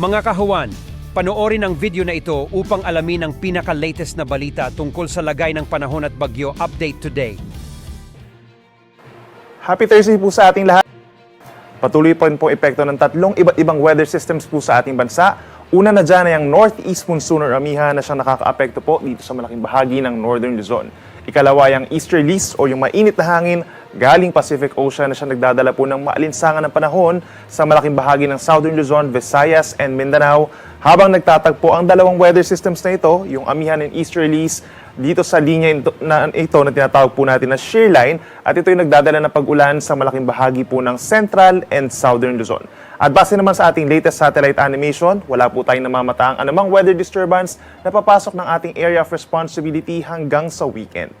Mga kahuwan, panoorin ang video na ito upang alamin ang pinaka-latest na balita tungkol sa lagay ng panahon at bagyo update today. Happy Thursday po sa ating lahat. Patuloy pa rin po epekto ng tatlong iba't ibang weather systems po sa ating bansa. Una na dyan ay ang Northeast Monsoon or Amiha na siyang nakaka-apekto po dito sa malaking bahagi ng Northern Luzon. Ikalawa ay ang Easterlies o yung mainit na hangin galing Pacific Ocean na siyang nagdadala po ng maalinsangan ng panahon sa malaking bahagi ng Southern Luzon, Visayas, and Mindanao. Habang nagtatagpo ang dalawang weather systems na ito, yung Amihan and Easterlies, dito sa linya na tinatawag po natin na shear line, at ito yung nagdadala ng pag-ulan sa malaking bahagi po ng Central and Southern Luzon. At base naman sa ating latest satellite animation, wala po tayong namamataang anumang weather disturbance na papasok ng ating area of responsibility hanggang sa weekend.